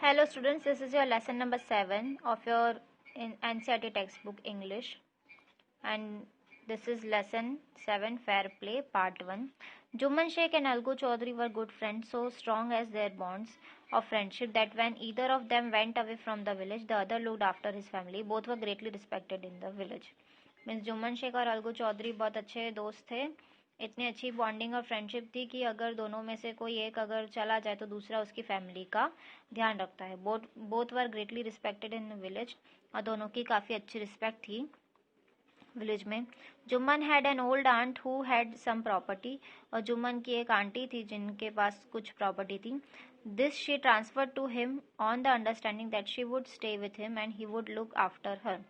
Hello students, this is your lesson number 7 of your NCERT textbook English, and this is lesson 7 Fair Play Part 1. Juman Sheikh and Algu Chaudhary were good friends, so strong as their bonds of friendship that when either of them went away from the village, the other looked after his family. Both were greatly respected in the village. Means Jumman Sheikh और अलगू चौधरी बहुत अच्छे दोस्त थे. इतनी अच्छी bonding और friendship थी कि अगर दोनों में से कोई एक अगर चला जाए तो दूसरा उसकी फैमिली का ध्यान रखता है. Both were greatly respected in village, और दोनों की काफ़ी अच्छी रिस्पेक्ट थी विलेज में. Jumman had an old aunt who had sum property, और जुम्मन की एक आंटी थी जिनके पास कुछ प्रॉपर्टी थी. This she transfer to him on the understanding that she would stay with him and he would look after her.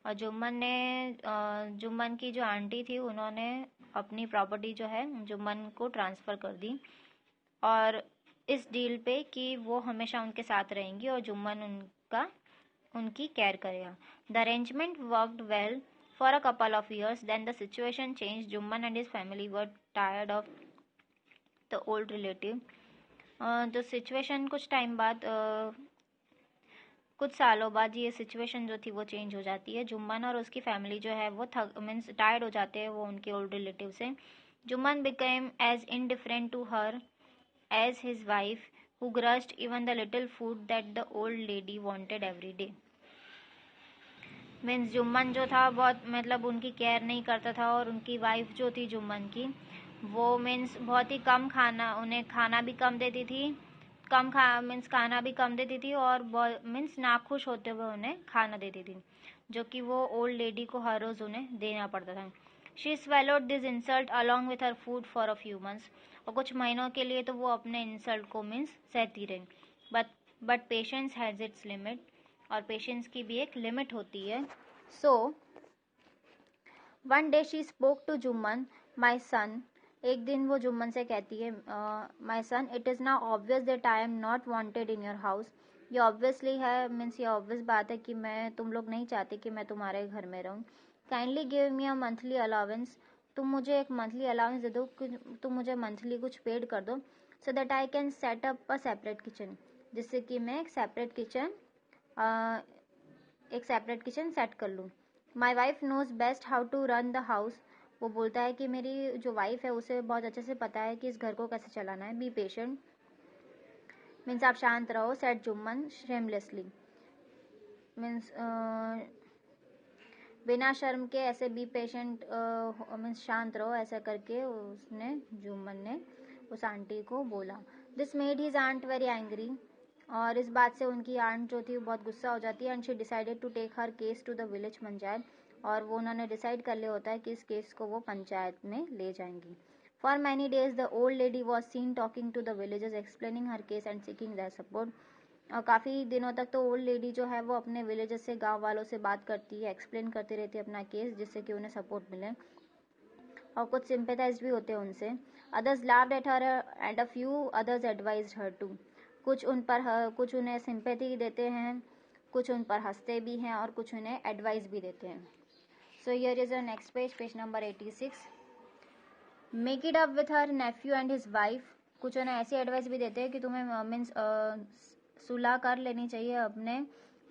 और जुम्मन की जो आंटी थी उन्होंने अपनी प्रॉपर्टी जो है जुम्मन को ट्रांसफ़र कर दी, और इस डील पे कि वो हमेशा उनके साथ रहेंगी और जुम्मन उनकी केयर करेगा. The arrangement worked well for a couple of years, then the situation change. Jumman and his family were tired of the old relative. जो सिचुएशन कुछ टाइम बाद कुछ सालों बाद ये सिचुएशन जो थी वो चेंज हो जाती है. जुम्मन और उसकी फैमिली जो है वो मीन्स टायर्ड हो जाते हैं वो उनके ओल्ड रिलेटिव से. Jumman became as indifferent to her as his wife who grudged even the little food that the old lady wanted every day. Means Jumman जो था बहुत मतलब उनकी केयर नहीं करता था, और उनकी वाइफ जो थी जुम्मन की वो मीन्स बहुत ही कम खाना, उन्हें खाना भी कम देती थी, खाना भी कम देती थी, और मीन्स नाखुश होते हुए उन्हें खाना देती थी, जो कि वो ओल्ड लेडी को हर रोज़ उन्हें देना पड़ता था. She swallowed this insult along with her food for a few months. और कुछ महीनों के लिए तो वो अपने इंसल्ट को मीन्स सहती रही. But patience has its limit, और पेशेंस की भी एक लिमिट होती है. So one day she spoke to Jumman, my son. एक दिन वो जुम्मन से कहती है, my son, it is now obvious that I am not wanted in your house. ये ऑब्वियसली है, मीन्स ये ऑब्वियस बात है कि तुम लोग नहीं चाहते कि मैं तुम्हारे घर में रहूँ. काइंडली गिव मी अ मंथली अलाउंस. तुम मुझे एक मंथली अलाउंस दे दो, तुम मुझे मंथली कुछ पेड कर दो, so that I can set up a separate kitchen. जिससे कि मैं एक सेपरेट किचन सेट कर लूँ. My wife knows best how to run the house. वो बोलता है कि मेरी जो वाइफ है उसे बहुत अच्छे से पता है कि इस घर को कैसे चलाना है. बी पेशेंट, मीन्स आप शांत रहो, सेट जुम्मन शेमलेसली. मीन्स बिना शर्म के ऐसे बी पेशेंट, मीन्स शांत रहो ऐसा करके जुम्मन ने उस आंटी को बोला. This made his aunt very angry. और इस बात से उनकी आंट जो थी बहुत गुस्सा हो जाती है. And she decided to take her case to the village panchayat. और वो उन्होंने डिसाइड कर लिया होता है कि इस केस को वो पंचायत में ले जाएंगी. For many days the old lady was seen talking to the villagers, explaining her case and seeking their support. और काफ़ी दिनों तक तो ओल्ड लेडी जो है वो अपने विलेजर्स से, गांव वालों से बात करती है, एक्सप्लेन करती रहती है अपना केस, जिससे कि उन्हें सपोर्ट मिले, और कुछ सिंपेथाइज भी होते हैं उनसे. Others laughed at her and a few others advised her to. कुछ उन्हें सिंपैथी देते हैं, कुछ उन पर हंसते भी हैं, और कुछ उन्हें एडवाइस भी देते हैं. So here is a next page number 86. Make it up with her Neiphiu and his wife. कुछ उन्हें ऐसी एडवाइस भी देते हैं कि तुम्हें मीन्स सुलह कर लेनी चाहिए अपने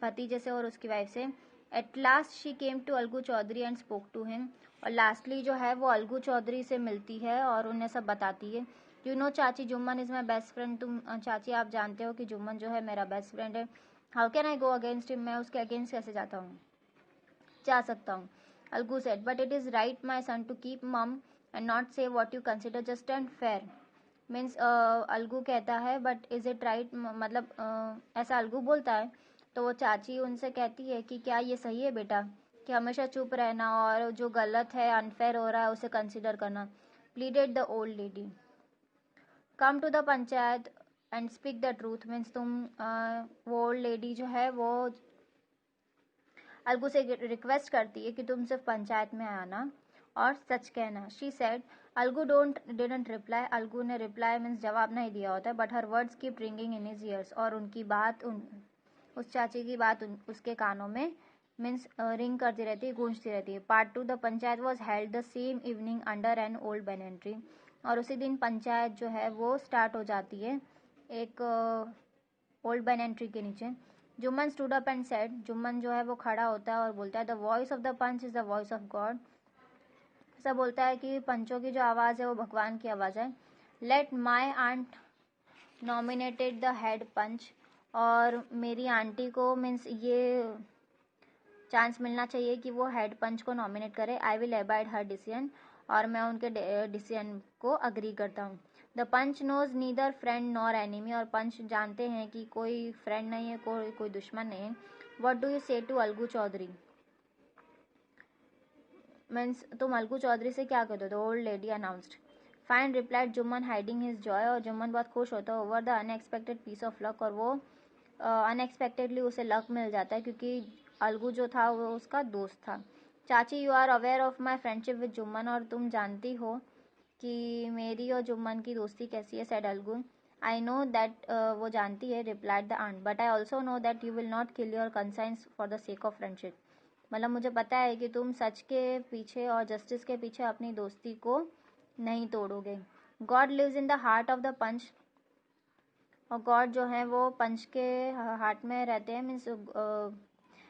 भतीजे से और उसकी वाइफ से. At last she came to Algu Chaudhary and spoke to him. और लास्टली जो है वो अलगू चौधरी से मिलती है और उन्हें सब बताती है. यू नो चाची, Jumman is my best friend. तुम चाची आप जानते हो कि जुम्मन जो है मेरा बेस्ट फ्रेंड है. How can I go against him. मैं उसके अगेंस्ट कैसे जा सकता हूँ. Algu said, but it is right my son to keep mum and not say what you consider just and fair. Means Algu कहता है, बट इज़ इट राइट, मतलब ऐसा अलगू बोलता है. तो वो चाची उनसे कहती है कि क्या ये सही है बेटा कि हमेशा चुप रहना और जो गलत है, अनफेयर हो रहा है, उसे कंसिडर करना. Pleaded the old lady. Come to the panchayat and speak the truth. Means वो ओल्ड लेडी जो है वो अलगू से रिक्वेस्ट करती है कि तुम सिर्फ पंचायत में आना और सच कहना. She said. Algu didn't reply. Algu ने रिप्लाई मीन्स जवाब नहीं दिया होता है, but her words keep ringing in his years. और उनकी बात उस चाची की बात उसके कानों में मीन्स रिंग करती रहती है, गूंजती रहती है. Part 2 the panchayat was held the same evening under an old banyan tree. और उसी दिन पंचायत जो है वो स्टार्ट हो जाती है एक ओल्ड banyan tree के नीचे। Jumman stood up and said, Jumman जो है वो खड़ा होता है और बोलता है, the voice of the punch is the voice of God। ऐसा बोलता है कि पंचों की जो आवाज़ है वो भगवान की आवाज़ है। Let my aunt nominated the head punch, और मेरी आंटी को मीन्स ये चांस मिलना चाहिए कि वो हेड पंच को नॉमिनेट करे। I will abide her decision, और मैं उनके डिसीजन को अग्री करता हूँ। The panch knows neither friend nor enemy, और पंच जानते हैं कि कोई फ्रेंड नहीं है, कोई दुश्मन नहीं है। What do you say to Algu Chaudhary, means तुम अलगू चौधरी से क्या कहते हो? The old lady announced. Fine replied Jumman hiding his joy, और जुम्मन बहुत खुश होता है over the unexpected piece of luck, और वो अनएक्सपेक्टेडली उसे लक मिल जाता है क्योंकि अलगू जो था वो उसका दोस्त था। चाची you are aware of my friendship with Jumman, और तुम जानती हो कि मेरी और जुम्मन की दोस्ती कैसी है, said Algu. I know that, वो जानती है, replied the aunt, but I also know that you will not kill your conscience for the sake of friendship. मतलब मुझे पता है कि तुम सच के पीछे और जस्टिस के पीछे अपनी दोस्ती को नहीं तोड़ोगे। God lives in the heart of the panch, और गॉड जो है वो पंच के हार्ट में रहते हैं, मीन्स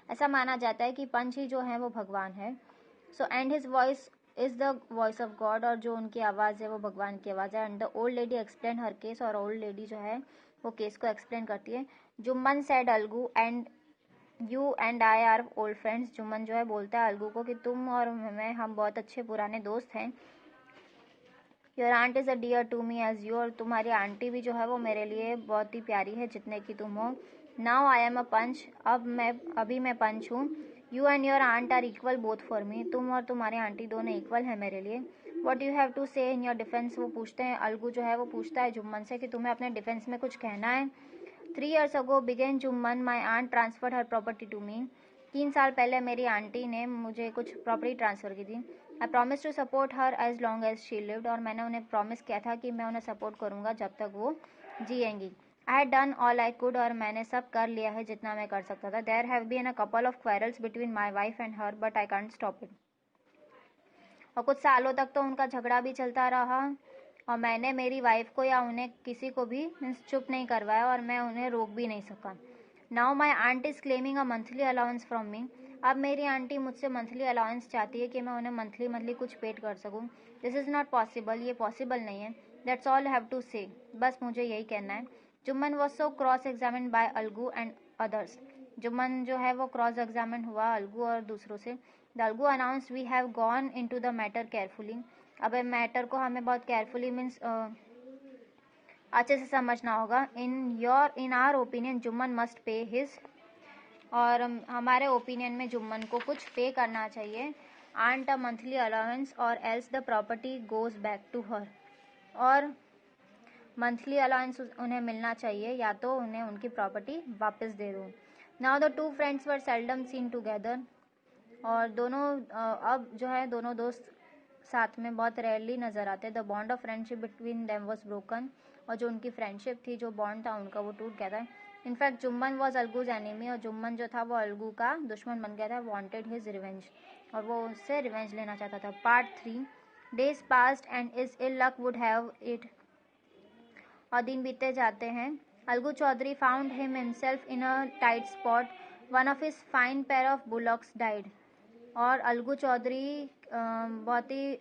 ऐसा माना जाता है कि पंच ही जो है वो भगवान है। So and his voice is the voice of God, और जो उनकी आवाज़ है वो भगवान की आवाज़ है। And the old lady explain her case, और ओल्ड लेडी जो है वो केस को एक्सप्लेन करती है। Jumman said Algu and you and I R old friends, Jumman जो है बोलता है अलगू को कि तुम और मैं हम बहुत अच्छे पुराने दोस्त हैं। Your aunt is a dear to me as you, और तुम्हारी आंटी भी जो है वो मेरे लिए बहुत ही प्यारी है जितने की तुम हो। नाउ आई एम अ पंच, अभी मैं पंच हूँ। You and your aunt are equal both for me, तुम और तुम्हारी आंटी दोनों इक्वल है मेरे लिए। वॉट यू हैव टू से इन योर डिफेंस, वो पूछते हैं, अलगू जो है वो पूछता है जुम्मन से कि तुम्हें अपने डिफेंस में कुछ कहना है। 3 years ago began Jumman, my aunt transferred her property to me, 3 साल पहले मेरी आंटी ने मुझे कुछ प्रॉपर्टी ट्रांसफ़र की थी। I promise to support her as long as she lived, और मैंने उन्हें प्रॉमिस किया था कि मैं उन्हें सपोर्ट करूँगा जब तक वो जिएंगी। I had done all I could, और मैंने सब कर लिया है जितना मैं कर सकता था। There have been a couple of quarrels between my wife and her, but I can't stop it, और कुछ सालों तक तो उनका झगड़ा भी चलता रहा, और मैंने मेरी वाइफ को या उन्हें किसी को भी मीन्स चुप नहीं करवाया, और मैं उन्हें रोक भी नहीं सका। Now my aunt is claiming a monthly allowance from me, अब मेरी आंटी मुझसे मंथली अलाउंस चाहती है कि मैं उन्हें मंथली कुछ पेड कर सकूं। दिस इज़ नॉट पॉसिबल, ये पॉसिबल नहीं है। दैट्स ऑल हैव टू से, बस मुझे यही कहना है। Jumman was so cross examine by Algu and others, Jumman जो है वो क्रॉस एग्जामिन हुआ अलगू और दूसरों से। The Algu announce we have gone in to the matter carefully, अब मैटर को हमें बहुत केयरफुली मीन्स अच्छे से समझना होगा। In our opinion Jumman must pay his, और हमारे ओपिनियन में जुम्मन को कुछ पे करना चाहिए। Aunt a monthly allowance or else the property goes back to her, और मंथली अलाउंस उन्हें मिलना चाहिए या तो उन्हें उनकी प्रॉपर्टी वापस दे दो। Now the two friends were seldom seen together, और दोनों अब जो है दोनों दोस्त साथ में बहुत रेयरली नज़र आते। The bond of friendship between them was broken, और जो उनकी फ्रेंडशिप थी, जो बॉन्ड था उनका, वो टूट गया था। इनफैक्ट जुम्मन वॉज अलगूज एनिमी, और जुम्मन जो था वो अलगू का दुश्मन बन गया था। वॉन्टेड हिज रिवेंज, और वो उससे रिवेंज लेना चाहता था। Part 3, days passed and as ill luck would have it, और दिन बीतते जाते हैं। Algu Chaudhary found him himself in a tight spot, one of his fine pair of bullocks died, और अलगू चौधरी बहुत ही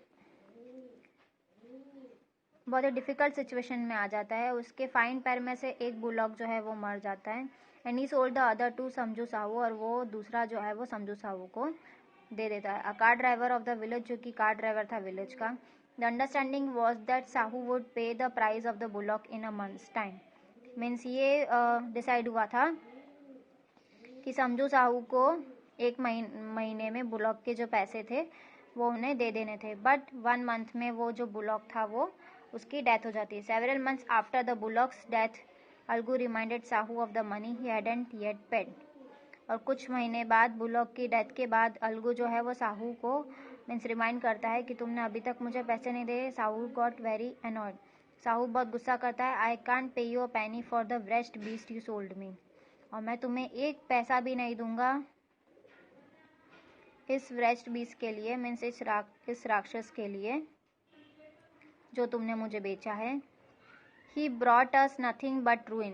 डिफ़िकल्ट सिचुएशन में आ जाता है। उसके फाइन पैर में से एक बुलॉक जो है वो मर जाता है। And he sold the other to Samjhu Sahu, और वो दूसरा जो है वो समझू साहू को दे देता है। A car driver of the village, जो कि कार ड्राइवर था विलेज का। The understanding was that Sahu would pay the price of the bullock in a month's time, means ये डिसाइड हुआ था कि समझू साहू को एक महीने में बुलॉक के जो पैसे थे वो उन्हें दे देने थे। बट 1 month में वो जो बुलॉक था वो उसकी डेथ हो जाती है। Several months after the bullocks death, Algu reminded Sahu of the money he hadn't yet paid, और कुछ महीने बाद बुलॉक की डेथ के बाद अलगू जो है वो साहू को मीन्स रिमाइंड करता है कि तुमने अभी तक मुझे पैसे नहीं दिए। Sahu got very annoyed, Sahu बहुत गुस्सा करता है। I can't pay you a penny for the worst beast you sold me, और मैं तुम्हें एक पैसा भी नहीं दूंगा इस व्रेस्ट बीस्ट के लिए, मीन्स इस राक्षस के लिए जो तुमने मुझे बेचा है। He brought us nothing but रूइन,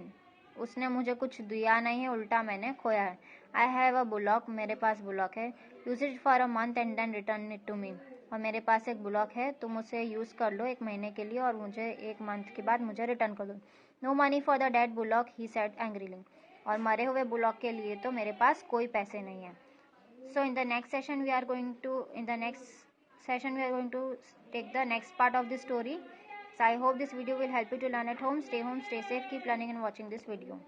उसने मुझे कुछ दिया नहीं है, उल्टा मैंने खोया है। आई हैव अ बुलॉक, मेरे पास बुलॉक है। Use it for a month and then return it to me, और मेरे पास एक बुलॉक है, तुम उसे यूज़ कर लो 1 महीने के लिए और मुझे 1 मंथ के बाद मुझे रिटर्न कर दो। No money for the dead bullock, he said angrily, और मरे हुए बुलॉक के लिए तो मेरे पास कोई पैसे नहीं है। So in the next session we are going to take the next part of the story. So I hope this video will help you to learn at home. Stay home, stay safe, keep learning and watching this video.